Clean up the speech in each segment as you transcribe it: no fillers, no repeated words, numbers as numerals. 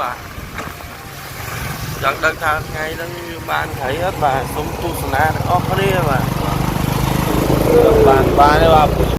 បាទចង់ដឹងថាថ្ងៃហ្នឹងបានត្រីអត់បាទសូមទស្សនាទាំងអស់គ្នាបាទបានទេបាទ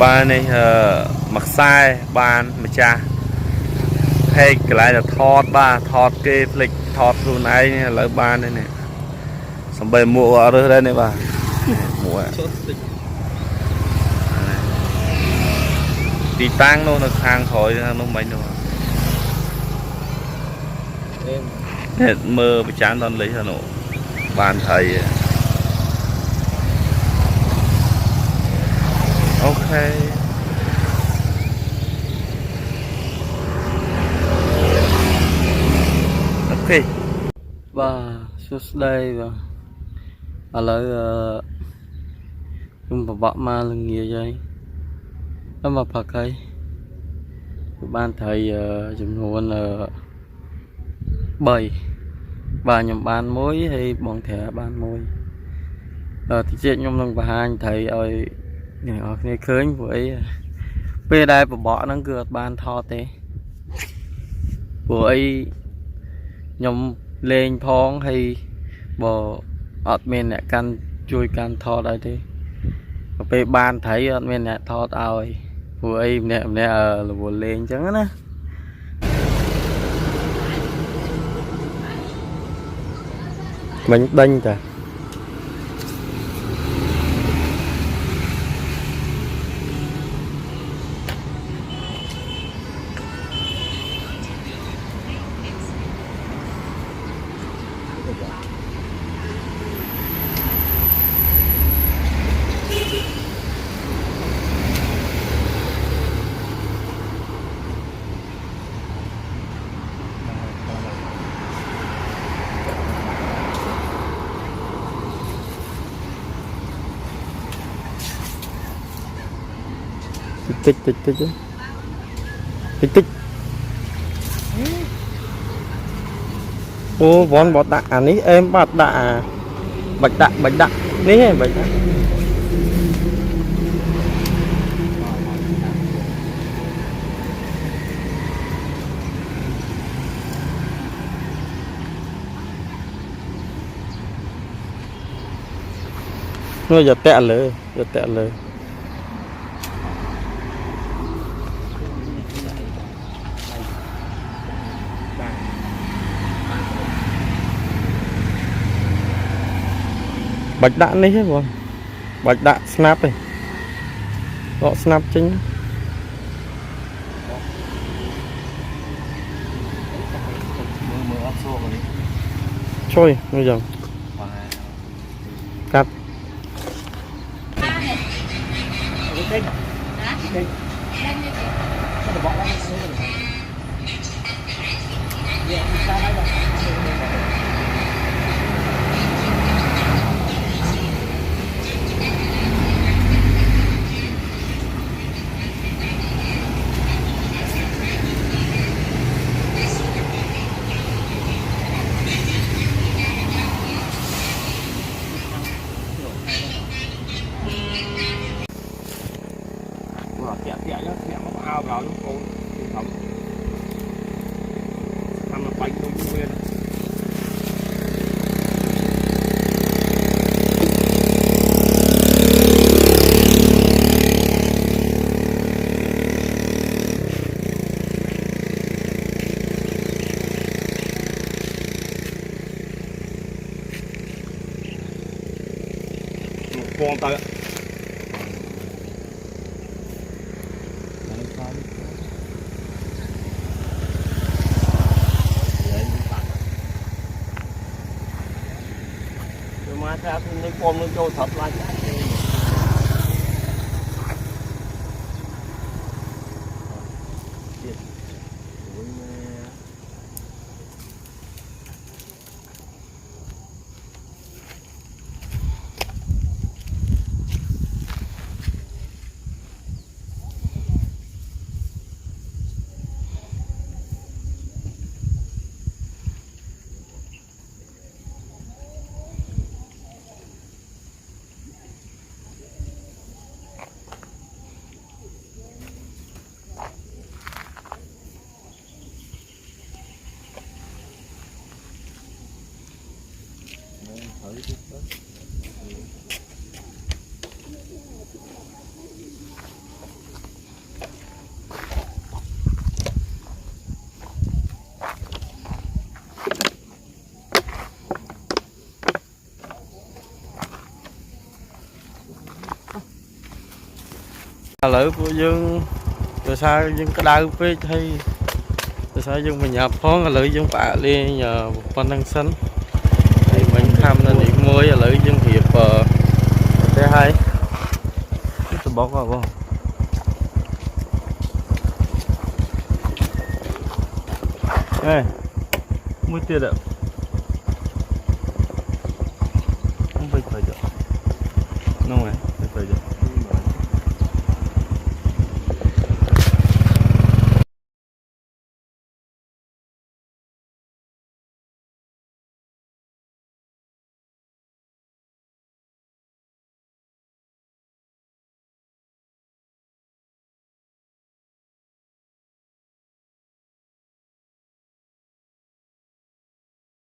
ba này mặc sai bàn mà cha hay cái lại là thọt cái lịch thọt luôn ấy là ban đây này xong bây mua ở đây này bà mua đi tăng luôn là hàng thôi nó mấy nữa hết mơ bị chán đón lấy Hà Nội bàn thầy ok ok và suốt đây và lại chúng ta bỏ ma lần nhiều vậy nó mà phật ấy ban thầy chúng luôn là 7 và nhầm ban mối hay bọn thẻ ban mối thì chuyện nhung lòng và hai thầy ơi nghe khơi với về đây bỏ nó gượt ban thọ thế với nhung lên phong hay bỏ admin này can chui can thọ đây thế về ban thấy admin này thọ rồi với nè là buồn lên chẳng á mình đánh ta tích ô vón bọt đạ ní em bọt đạ bạch đạ ní bạch đạ nó giờ tẹt lời bạch đạn đấy hết rồi bạch đạn snap này gõ snap chính trôi bây giờ cắt vào nó cô thẩm thăm là bánh đông nguyên con tay mà ra thì con nó trôi thật lại lỡ của dương rồi sao dương cái đau phê hay rồi sao dương mình nhập phón lỡ dương bạ lên nhờ một con năng xanh thì mình tham nên đi mua lỡ dương hiệp thế hay tôi bóc vào không ê mua tiền ạ không phải được không phải được